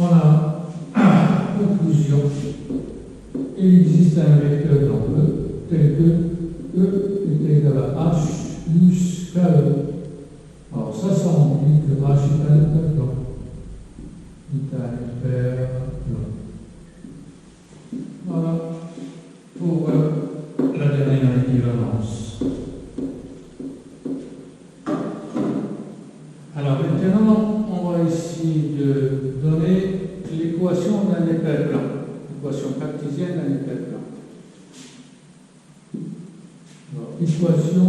voilà, conclusion. Il existe un vecteur dans E tel que E est égal à H plus KE. Alors ça implique que H est un hyperplan. Voilà pour la dernière équivalence. Alors maintenant, on va essayer de donner l'équation d'un hyperplan, l'équation cartésienne d'un hyperplan. Équation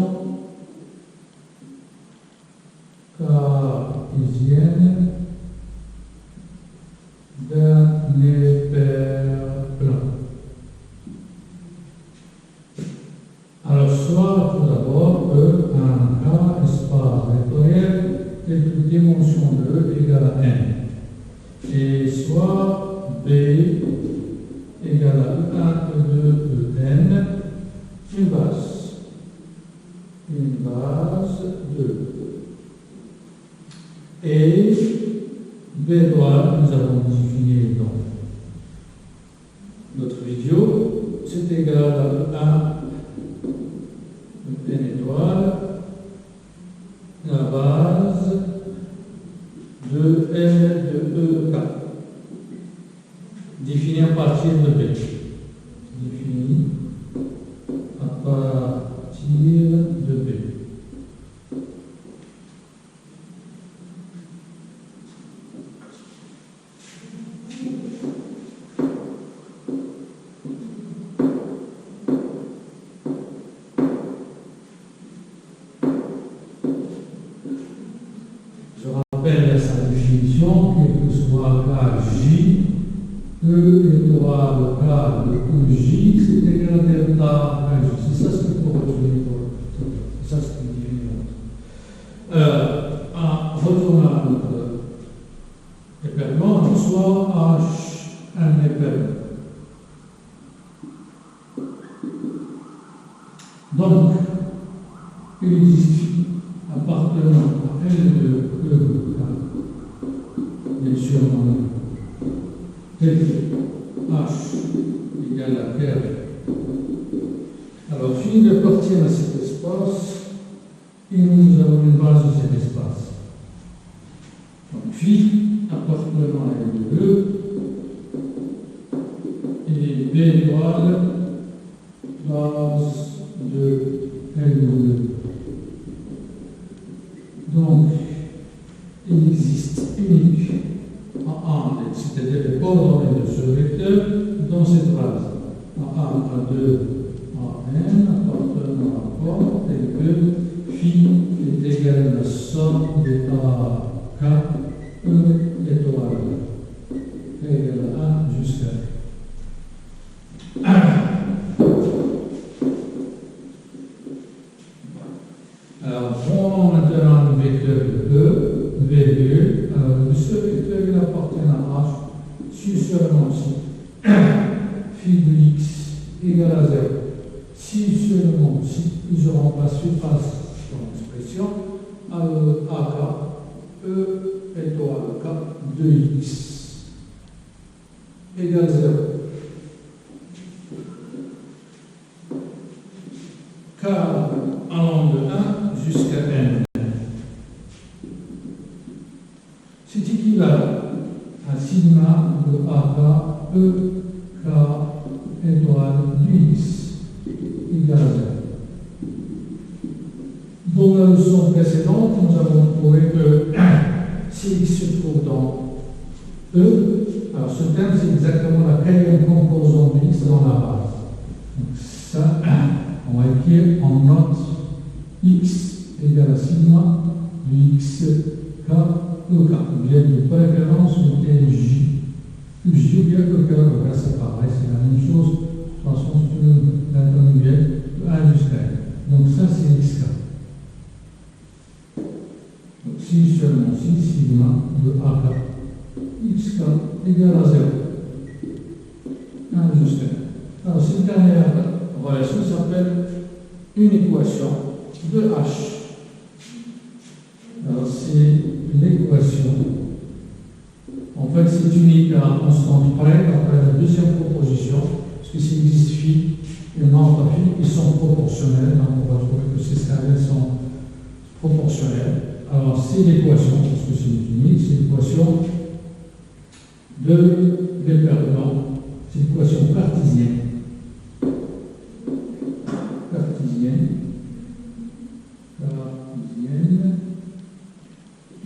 cartésienne d'un hyperplan. Alors, soit tout d'abord E un K espace vectoriel tel que dimension de E égale à n. Et soit B égale à E1, E2, En, une base de E. Et B étoile, nous avons défini dans notre vidéo, c'est égal à N étoile, la base de L de EK, définie à partir de B. Définie à partir de B. Sa définition, quel que soit KJ, E étoile K de EJ, c'est égal à delta KJ. C'est ça ce qu'il faut retenir. C'est ça ce qu'il dit. Retournons à notre hyperplan, soit H un hyperplan. Donc, il existe appartenant à L de E, bien sûr, tel que H égale à R. Alors, fini de partir à cet espace, et nous avons une base de cet espace. Donc, phi appartenant à L de E, et B étoile, base de L de E. Donc, il existe unique A1, c'est-à-dire les coordonnées de ce vecteur dans cette base. A1, A2, AN appartenant à quoi tel que phi est égal à la somme des A K, E étoile égale à 1 jusqu'à 1. Alors, prenons maintenant le vecteur de E, V2. Alors, ce vecteur, il appartient à H, si seulement si phi de x égale à 0. Si seulement si, je remplace surface dans l'expression, AK, E étoile K de x égale 0. K allant de 1 jusqu'à n. C'est équivalent à sigma de AK E K étoile du x égale à 0. Dans la leçon précédente, nous avons trouvé que si x se trouve dans E, alors ce terme c'est exactement la quatrième composante de x dans la base. Donc ça, on va écrire en note x égale à sigma du x k EK. Bien de préférence, on met j. J ou bien EK, c'est pareil, c'est la même chose. De toute façon, c'est l'intermédiaire de 1 jusqu'à n. Donc ça, c'est xk. Donc si seulement si sigma de AK xk égale à 0. 1 jusqu'à n. Alors cette dernière relation s'appelle une équation de H. Alors c'est l'équation. En fait, c'est unique à constante près, après la deuxième proposition, parce que s'il existe phi et nombre phi, ils sont proportionnels, donc on va trouver que ces scalars sont proportionnels. Alors c'est l'équation, parce que c'est unique, c'est l'équation de l'éperlement, c'est l'équation cartésienne.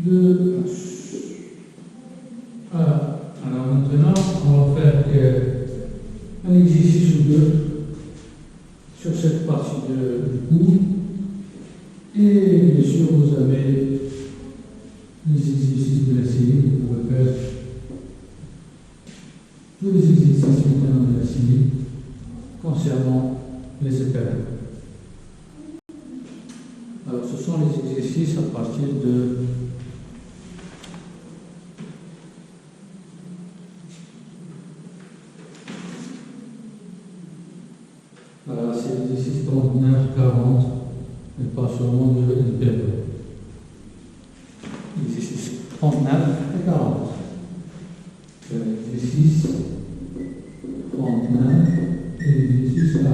De H. Alors maintenant, on va faire un exercice ou deux sur cette partie du cours. Et bien sûr, vous avez les exercices de la série, vous pouvez faire tous les exercices maintenant de la série concernant les épérants. Alors, ce sont les exercices à partir de voilà, c'est l'exercice 39, 40, et pas seulement de l'épéron. Exercice 39 et 40. L'exercice 39 et l'exercice 40.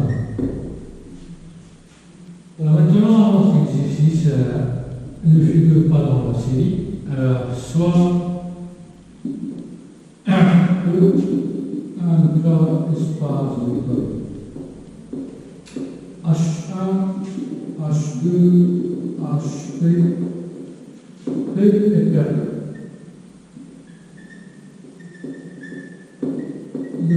Alors maintenant, notre exercice ne figure pas dans la série. Alors, soit un cas espace de code H1, H2, HP, P et P. 2.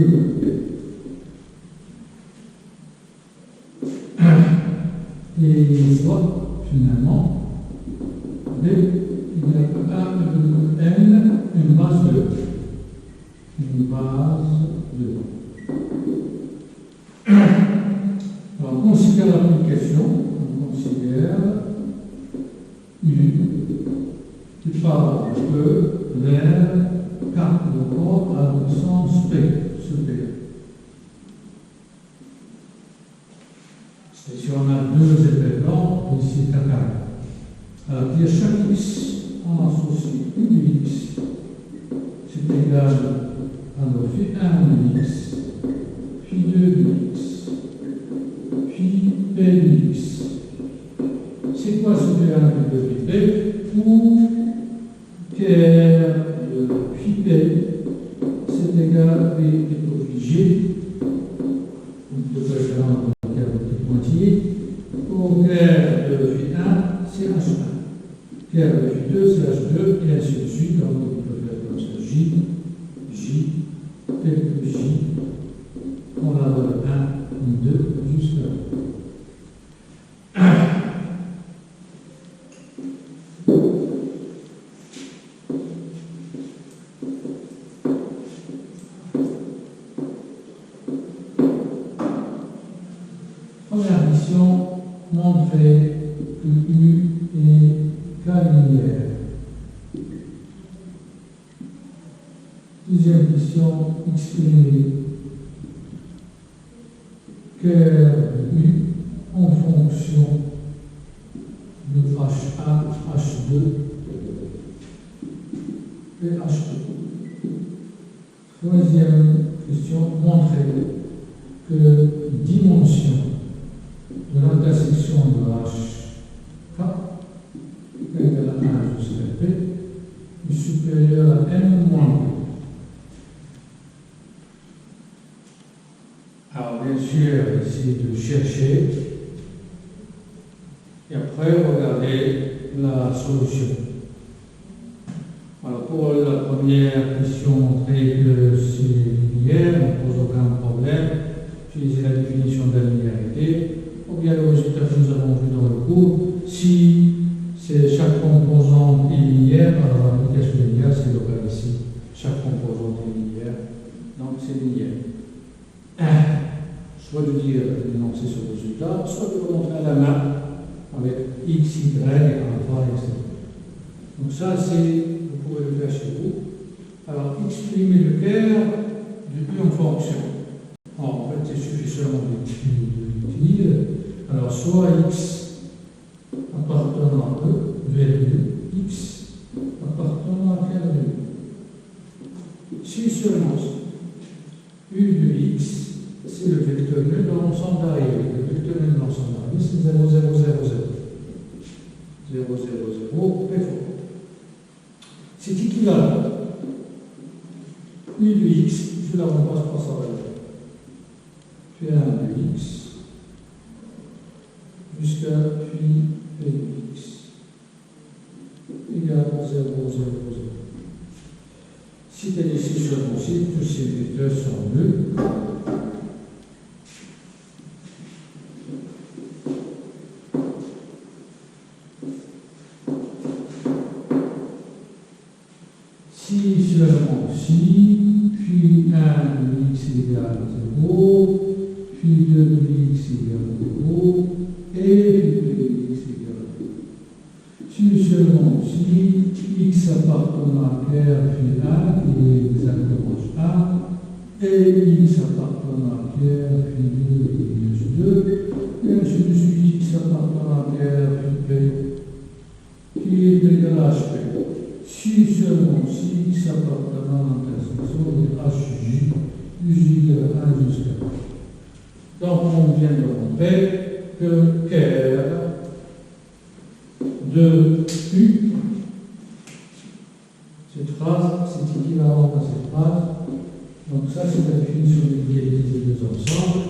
Et soit, finalement, B, il n'y a pas N, une base 2. Une base 2. Alors, on considère l'application, on considère U qui part de E vers 4 de corps à le sens P, supérieur. Et si on a deux effets blancs, ici c'est carré. Alors, puis à chaque X, on associe une X, c'est égal à nos phi 1 de X, phi 2 de X, phi P de X. C'est quoi ce phi 1 de phi P? Ou tiers de phi P, c'est égal à P de G, de préférence dans le cas de petit pointillé. Pour tiers de phi 1, c'est H1. Tiers de phi 2, c'est H2, et ainsi de suite. Donc, on peut faire comme ça J, P de J. On a de 1, 2, jusqu'à 1. Première mission, montrer que U est K-linéaire. Deuxième mission, exprimer curve U en fonction de H1, H2 et H2. Troisième question, montrer que la dimension de l'intersection de HK égale à 1 jusqu'à P est supérieure à N moins P. Alors, bien sûr, essayer de chercher et après regarder la solution. Alors, pour la première question, montrer que c'est linéaire, on ne pose aucun problème, utiliser la définition de la linéarité. Ou bien le résultat que nous avons vu dans le cours, si chaque composante est linéaire, alors l'application linéaire, c'est le cas ici. Chaque composante est linéaire, donc c'est linéaire. Soit de dire d'énoncer ce résultat, soit de le montrer à la main avec x, y, alpha, etc. Donc ça, vous pouvez le faire chez vous. Alors, exprimer le curve du U en fonction. Alors, en fait, il suffit seulement de l'utile. Alors, soit x appartenant à E, virgule, x appartenant à quelle Si seulement U de x, c'est le vecteur nul de l'ensemble d'arrivée. Le vecteur nul de l'ensemble d'arrivée, c'est 0, 0, 0, 0. 0, 0, 0, et faux. C'est équivalent. U de x, je la remplace par sa valeur. Puis 1 de x, jusqu'à puis P de x, égale à 0, 0, 0. Si tu es ici seulement si tous ces vecteurs sont nuls, si seulement si, puis 1 de x égale à 0, puis 2 de x égale à 0, et puis 2 de x égale à 0. Si seulement si x appartenant à Claire puis 1, qui est exactement 1, et x appartenant à Claire puis 2, qui est juste 2, et ainsi de suite, x appartenant à Claire puis p, qui est égal à hp. Si seulement si x appartenant à l'intersection de hj, j de 1 jusqu'à 1. Donc on vient de montrer que Claire de U, cette phrase, c'est équivalent à cette phrase. Donc ça, c'est la définition de l'égalité des deux ensembles.